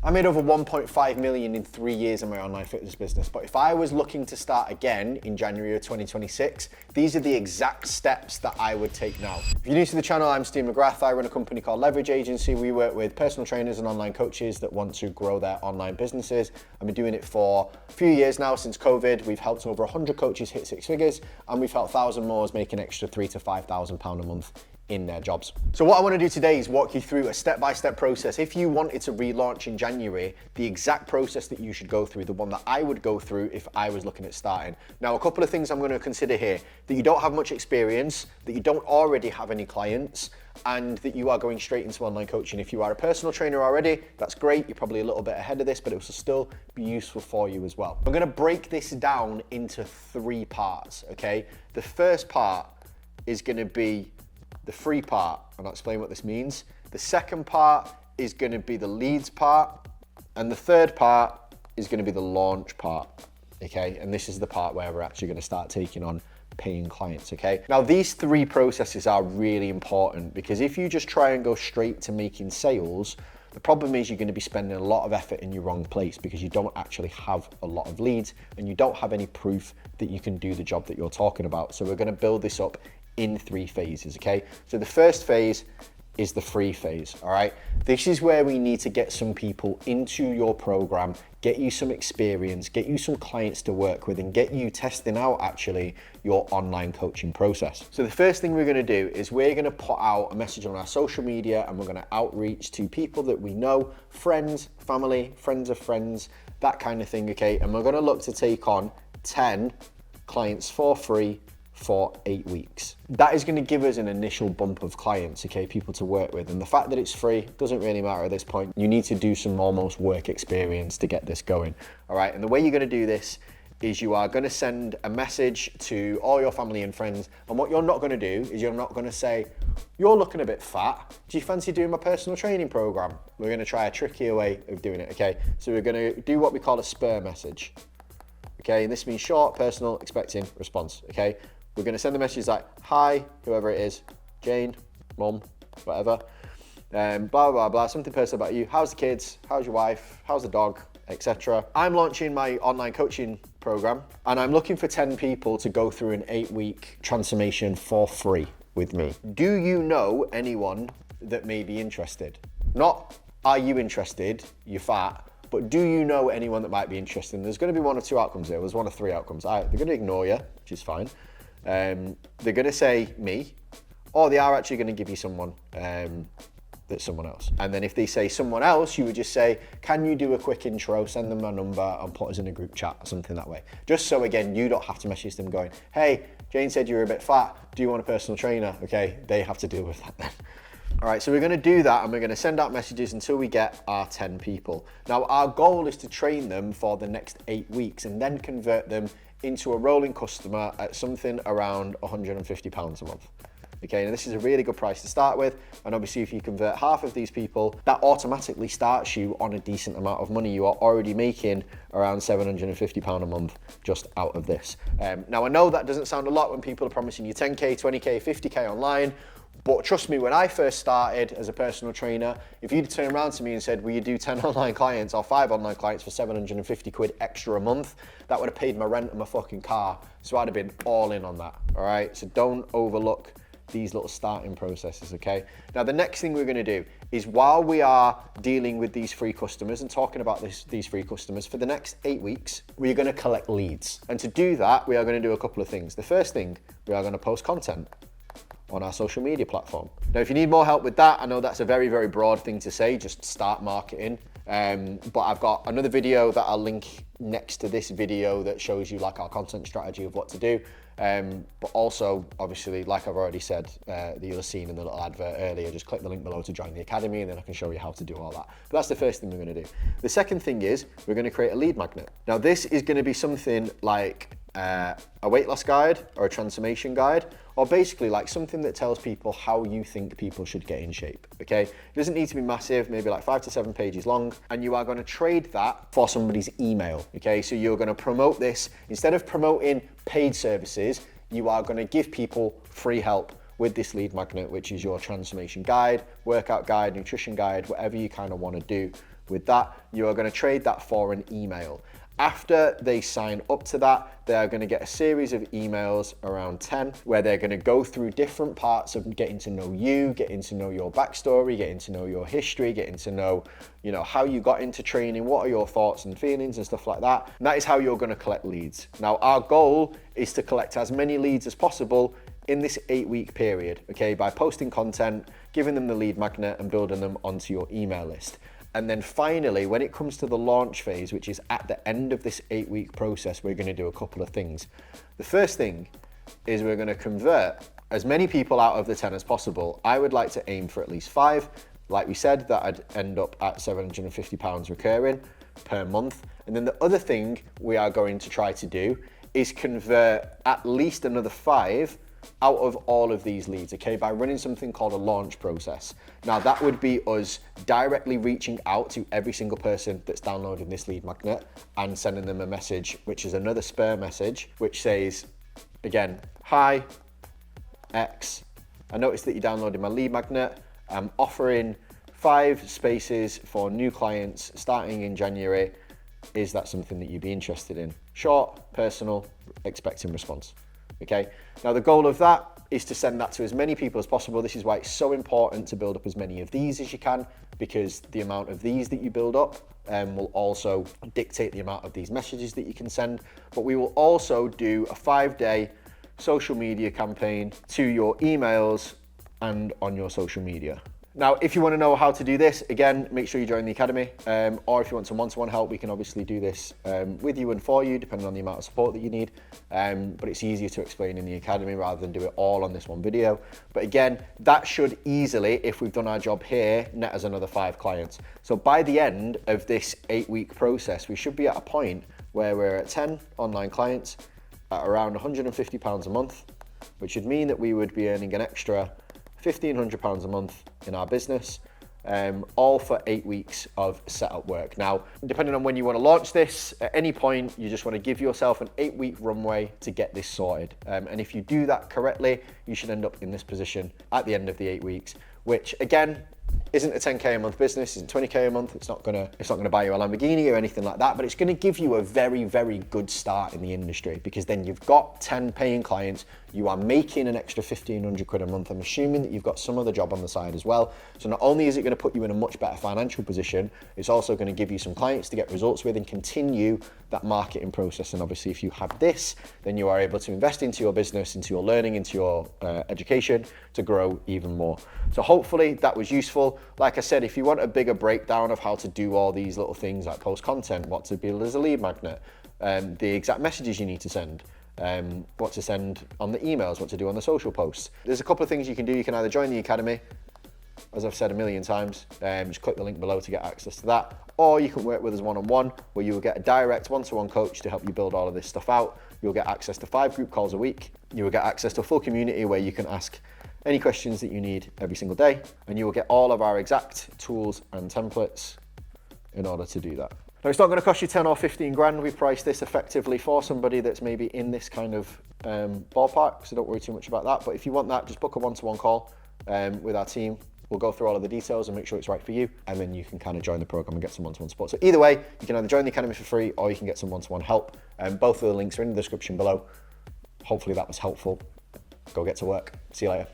I made over 1.5 million in 3 years in my online fitness business. But if I was looking to start again in January of 2026, these are the exact steps that I would take now. If you're new to the channel, I'm Steve McGrath. I run a company called Leverage Agency. We work with personal trainers and online coaches that want to grow their online businesses. I've been doing it for a few years now since COVID. We've helped over 100 coaches hit 6 figures, and we've helped 1,000 more make an extra £3,000 to £5,000 a month in their jobs. So what I want to do today is walk you through a step-by-step process. If you wanted to relaunch in January, the exact process that you should go through, the one that I would go through if I was looking at starting. Now, a couple of things I'm going to consider here: that you don't have much experience, that you don't already have any clients, and that you are going straight into online coaching. If you are a personal trainer already, that's great. You're probably a little bit ahead of this, but it will still be useful for you as well. I'm going to break this down into 3 parts, okay? The first part is going to be the free part, and I'll explain what this means. The second part is going to be the leads part, and the third part is going to be the launch part, okay? And this is the part where we're actually going to start taking on paying clients, okay? Now, these 3 processes are really important, because if you just try and go straight to making sales, the problem is you're going to be spending a lot of effort in your wrong place, because you don't actually have a lot of leads and you don't have any proof that you can do the job that you're talking about. So we're going to build this up in 3 phases, okay? So the first phase is the free phase, all right? This is where we need to get some people into your program, get you some experience, get you some clients to work with, and get you testing out actually your online coaching process. So the first thing we're gonna do is we're gonna put out a message on our social media, and we're gonna outreach to people that we know, friends, family, friends of friends, that kind of thing, okay? And we're gonna look to take on 10 clients for free for 8 weeks. That is going to give us an initial bump of clients, okay, people to work with. And the fact that it's free doesn't really matter at this point. You need to do some almost work experience to get this going, all right? And the way you're going to do this is you are going to send a message to all your family and friends. And what you're not going to do is you're not going to say, "You're looking a bit fat. Do you fancy doing my personal training program?" We're going to try a trickier way of doing it, okay? So we're going to do what we call a spur message, okay? And this means short, personal, expecting response, okay? We're going to send the message like, "Hi," whoever it is, Jane, Mum, whatever, blah, blah, blah, something personal about you. "How's the kids? How's your wife? How's the dog?" etc. I'm launching my online coaching program, and I'm looking for 10 people to go through an 8-week transformation for free with me. Do you know anyone that may be interested? Not, are you interested, you're fat, but do you know anyone that might be interested? And there's going to be 1 or 2 outcomes here. There's 1 or 3 outcomes. They're going to ignore you, which is fine. They're going to say me, or they are actually going to give you someone that's someone else. And then if they say someone else, you would just say, "Can you do a quick intro, send them my number and put us in a group chat," or something that way. Just so, again, you don't have to message them going, "Hey, Jane said you were a bit fat. Do you want a personal trainer?" Okay, they have to deal with that then. All right, so we're going to do that, and we're going to send out messages until we get our 10 people. Now, our goal is to train them for the next 8 weeks and then convert them into a rolling customer at something around £150 a month. Okay, and this is a really good price to start with, and obviously if you convert half of these people, that automatically starts you on a decent amount of money. You are already making around £750 a month just out of this. Now, I know that doesn't sound a lot when people are promising you 10K, 20K, 50K online, but trust me, when I first started as a personal trainer, if you'd turned around to me and said, "Will you do 10 online clients or 5 online clients for 750 quid extra a month?" that would have paid my rent and my fucking car. So I'd have been all in on that, all right? So don't overlook these little starting processes, okay? Now, the next thing we're gonna do is, while we are dealing with these free customers and talking about these free customers, for the next 8 weeks, we're gonna collect leads. And to do that, we are gonna do a couple of things. The first thing, we are gonna post content on our social media platform. Now, if you need more help with that, I know that's a very, very broad thing to say, just start marketing. But I've got another video that I'll link next to this video that shows you like our content strategy of what to do. But also, obviously, like I've already said, that you'll have seen in the little advert earlier, just click the link below to join the academy, and then I can show you how to do all that. But that's the first thing we're gonna do. The second thing is we're gonna create a lead magnet. Now, this is gonna be something like a weight loss guide or a transformation guide, or basically like something that tells people how you think people should get in shape, okay? It doesn't need to be massive, maybe like 5 to 7 pages long, and you are gonna trade that for somebody's email, okay? So you're gonna promote this, instead of promoting paid services, you are gonna give people free help with this lead magnet, which is your transformation guide, workout guide, nutrition guide, whatever you kind of wanna do With that, you are going to trade that for an email. After they sign up to that, they are going to get a series of emails, around 10, where they're going to go through different parts of getting to know you, getting to know your backstory, getting to know your history, getting to know, how you got into training, what are your thoughts and feelings and stuff like that. And that is how you're going to collect leads. Now, our goal is to collect as many leads as possible in this 8-week period, okay, by posting content, giving them the lead magnet and building them onto your email list. And then finally, when it comes to the launch phase, which is at the end of this 8-week process, we're going to do a couple of things. The first thing is we're going to convert as many people out of the 10 as possible. I would like to aim for at least 5. Like we said, that I'd end up at £750 recurring per month. And then the other thing we are going to try to do is convert at least another 5 out of all of these leads, okay, by running something called a launch process. Now, that would be us directly reaching out to every single person that's downloading this lead magnet and sending them a message, which is another spur message, which says, again, hi, X, I noticed that you downloaded my lead magnet. I'm offering 5 spaces for new clients starting in January. Is that something that you'd be interested in? Short, personal, expecting response. Okay, now the goal of that is to send that to as many people as possible. This is why it's so important to build up as many of these as you can, because the amount of these that you build up will also dictate the amount of these messages that you can send. But we will also do a 5-day social media campaign to your emails and on your social media. Now, if you want to know how to do this, again, make sure you join the academy, or if you want some one-to-one help, we can obviously do this with you and for you, depending on the amount of support that you need. But it's easier to explain in the academy rather than do it all on this one video. But again, that should easily, if we've done our job here, net us another 5 clients. So by the end of this 8-week process, we should be at a point where we're at 10 online clients at around £150 a month, which would mean that we would be earning an extra £1,500 a month in our business, all for 8 weeks of setup work. Now, depending on when you want to launch this, at any point, you just want to give yourself an 8-week runway to get this sorted. And if you do that correctly, you should end up in this position at the end of the 8 weeks, which again, isn't a 10K a month business, isn't 20K a month. It's not gonna buy you a Lamborghini or anything like that, but it's gonna give you a very, very good start in the industry, because then you've got 10 paying clients, you are making an extra 1,500 quid a month. I'm assuming that you've got some other job on the side as well. So not only is it gonna put you in a much better financial position, it's also gonna give you some clients to get results with and continue that marketing process. And obviously if you have this, then you are able to invest into your business, into your learning, into your education to grow even more. So hopefully that was useful. Like I said, if you want a bigger breakdown of how to do all these little things like post content, what to build as a lead magnet, the exact messages you need to send, what to send on the emails, what to do on the social posts. There's a couple of things you can do. You can either join the academy, as I've said a million times, just click the link below to get access to that, or you can work with us one-on-one, where you will get a direct one-to-one coach to help you build all of this stuff out. You'll get access to 5 group calls a week. You will get access to a full community where you can ask any questions that you need every single day, and you will get all of our exact tools and templates in order to do that. Now, it's not going to cost you 10 or 15 grand. We priced this effectively for somebody that's maybe in this kind of ballpark, so don't worry too much about that. But if you want that, just book a one-to-one call with our team. We'll go through all of the details and make sure it's right for you, and then you can kind of join the program and get some one-to-one support. So either way, you can either join the academy for free or you can get some one-to-one help. Both of the links are in the description below. Hopefully that was helpful. Go get to work. See you later.